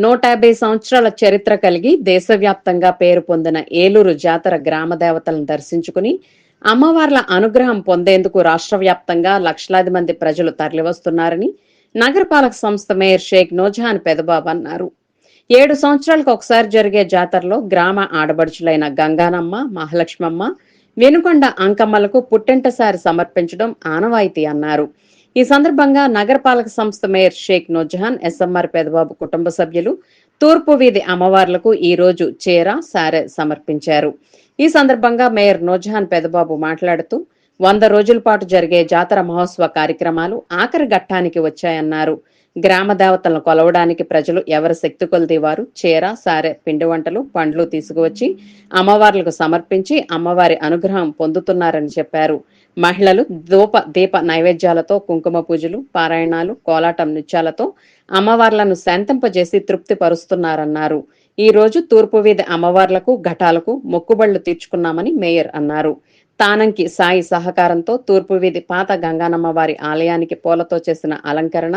150 సంవత్సరాల చరిత్ర కలిగి దేశవ్యాప్తంగా పేరు పొందిన ఏలూరు జాతర గ్రామ దేవతలను దర్శించుకుని అమ్మవార్ల అనుగ్రహం పొందేందుకు రాష్ట్ర వ్యాప్తంగా లక్షలాది మంది ప్రజలు తరలివస్తున్నారని నగరపాలక సంస్థ మేయర్ షేక్ నూజహాన్ పెదబాబు అన్నారు. 7 సంవత్సరాలకు ఒకసారి జరిగే జాతరలో గ్రామ ఆడబడుచులైన గంగానమ్మ, మహాలక్ష్మమ్మ, వెనుకొండ అంకమ్మలకు పుట్టెంటసారి సమర్పించడం ఆనవాయితీ అన్నారు. ఈ సందర్భంగా నగరపాలక సంస్థ మేయర్ షేక్ నూజహాన్, ఎస్ఎంఆర్ పెదబాబు కుటుంబ సభ్యులు తూర్పు వీధి అమ్మవార్లకు ఈ రోజు చీర, సారె సమర్పించారు. ఈ సందర్భంగా మేయర్ నూజహాన్ పెదబాబు మాట్లాడుతూ 100 రోజుల పాటు జరిగే జాతర మహోత్సవ కార్యక్రమాలు ఆఖరి ఘట్టానికి వచ్చాయన్నారు. గ్రామ దేవతలను కొలవడానికి ప్రజలు ఎవరి శక్తి కొలది వారు చీర, సారె, పిండి వంటలు, పండ్లు తీసుకువచ్చి అమ్మవార్లకు సమర్పించి అమ్మవారి అనుగ్రహం పొందుతున్నారని చెప్పారు. మహిళలు దీప నైవేద్యాలతో, కుంకుమ పూజలు, పారాయణాలు, కోలాటం నృత్యాలతో అమ్మవార్లను శాంతింపజేసి తృప్తి పరుస్తున్నారన్నారు. ఈ రోజు తూర్పు వీధి అమ్మవార్లకు, ఘటాలకు మొక్కుబళ్లు తీర్చుకున్నామని మేయర్ అన్నారు. తానంకి సాయి సహకారంతో తూర్పు వీధి పాత గంగానమ్మ వారి ఆలయానికి పూలతో చేసిన అలంకరణ,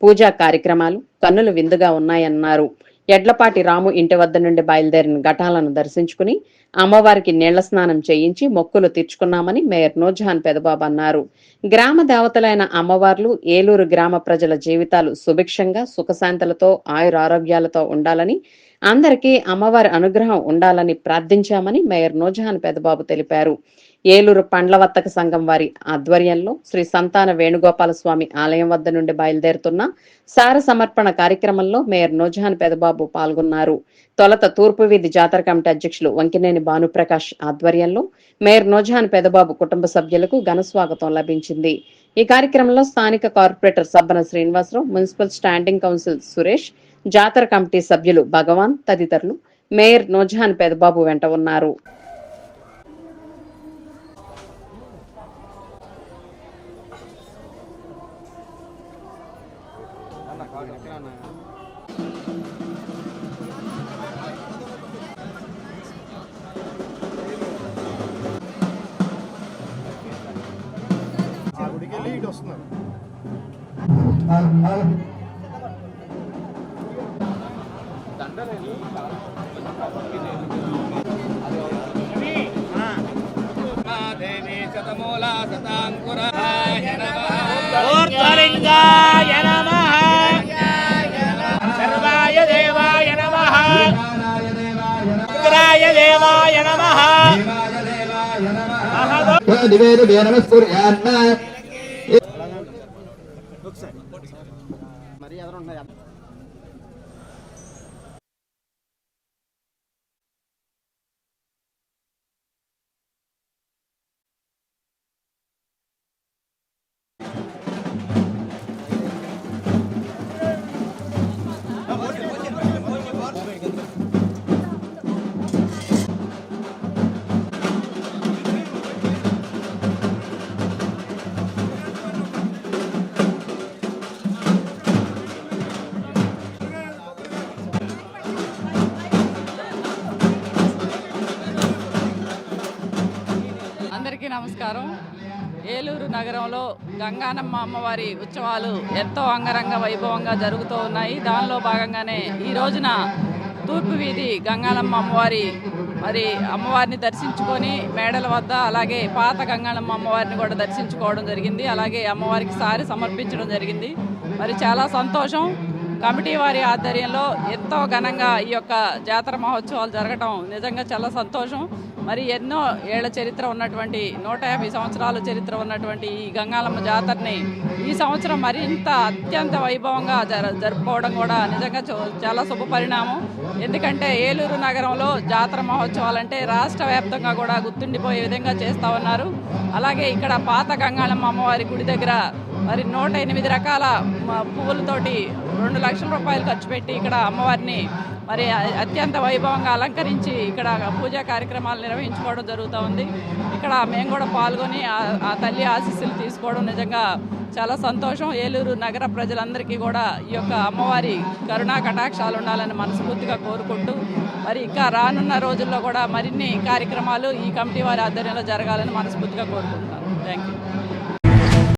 పూజా కార్యక్రమాలు కన్నుల విందుగా ఉన్నాయన్నారు. ఎడ్లపాటి రాము ఇంటి వద్ద నుండి బయలుదేరిన ఘటాలను దర్శించుకుని అమ్మవారికి నీళ్ల స్నానం చేయించి మొక్కులు తీర్చుకున్నామని మేయర్ నూజహాన్ పెదబాబు అన్నారు. గ్రామ దేవతలైన అమ్మవార్లు ఏలూరు గ్రామ ప్రజల జీవితాలు సుభిక్షంగా, సుఖశాంతులతో, ఆయురారోగ్యాలతో ఉండాలని, అందరికీ అమ్మవారి అనుగ్రహం ఉండాలని ప్రార్థించామని మేయర్ నూజహాన్ పెదబాబు తెలిపారు. ఏలూరు పండ్ల వర్తక సంఘం వారి ఆధ్వర్యంలో శ్రీ సంతాన వేణుగోపాల స్వామి ఆలయం వద్ద నుండి బయలుదేరుతున్న సార సమర్పణ కార్యక్రమంలో మేయర్ నూజహాన్ పెదబాబు పాల్గొన్నారు. తొలత తూర్పు వీధి జాతర కమిటీ అధ్యక్షులు వంకినేని భానుప్రకాష్ ఆధ్వర్యంలో మేయర్ నూజహాన్ పెదబాబు కుటుంబ సభ్యులకు ఘన స్వాగతం లభించింది. ఈ కార్యక్రమంలో స్థానిక corporator Sabbana Srinivasarao, municipal standing council Suresh, జాతర కమిటీ సభ్యులు భగవాన్ తదితరులు మేయర్ నూజహాన్ పెదబాబు వెంట ఉన్నారు. ఊర్ధ్వలింగాయ నమః, సర్వాయ దేవాయ నమః, ఉగ్రాయ దేవాయ నమః, మరి ఎదురున్నాయి. అందరికీ నమస్కారం. ఏలూరు నగరంలో గంగానమ్మ అమ్మవారి ఉత్సవాలు ఎంతో అంగరంగ వైభవంగా జరుగుతూ ఉన్నాయి. దానిలో భాగంగానే ఈ రోజున తూర్పు వీధి గంగానమ్మ అమ్మవారిని దర్శించుకొని మేడల వద్ద, అలాగే పాత గంగానమ్మ అమ్మవారిని కూడా దర్శించుకోవడం జరిగింది. అలాగే అమ్మవారికి సారి సమర్పించడం జరిగింది. మరి చాలా సంతోషం. కమిటీ వారి ఆధ్వర్యంలో ఎంతో ఘనంగా ఈ యొక్క జాతర మహోత్సవాలు జరగటం నిజంగా చాలా సంతోషం. మరి ఎన్నో ఏళ్ల చరిత్ర ఉన్నటువంటి 150 సంవత్సరాల చరిత్ర ఉన్నటువంటి ఈ గంగాలమ్మ జాతరని ఈ సంవత్సరం మరింత అత్యంత వైభవంగా జరుపుకోవడం కూడా నిజంగా చాలా శుభ పరిణామం. ఎందుకంటే ఏలూరు నగరంలో జాతర మహోత్సవాలంటే రాష్ట్ర వ్యాప్తంగా కూడా గుర్తుండిపోయే విధంగా చేస్తూ ఉన్నారు. అలాగే ఇక్కడ పాత గంగాలమ్మ అమ్మవారి గుడి దగ్గర మరి 108 రకాల పువ్వులతోటి 2 లక్షల రూపాయలు ఖర్చు పెట్టి ఇక్కడ అమ్మవారిని మరి అత్యంత వైభవంగా అలంకరించి ఇక్కడ పూజా కార్యక్రమాలు నిర్వహించుకోవడం జరుగుతూ ఉంది. ఇక్కడ మేము కూడా పాల్గొని ఆ తల్లి ఆశీస్సులు తీసుకోవడం నిజంగా చాలా సంతోషం. ఏలూరు నగర ప్రజలందరికీ కూడా ఈ యొక్క అమ్మవారి కరుణా కటాక్షాలు ఉండాలని మనస్ఫూర్తిగా కోరుకుంటూ మరి ఇంకా రానున్న రోజుల్లో కూడా మరిన్ని కార్యక్రమాలు ఈ కమిటీ వారి ఆధ్వర్యంలో జరగాలని మనస్ఫూర్తిగా కోరుకుంటున్నాను. Thank you.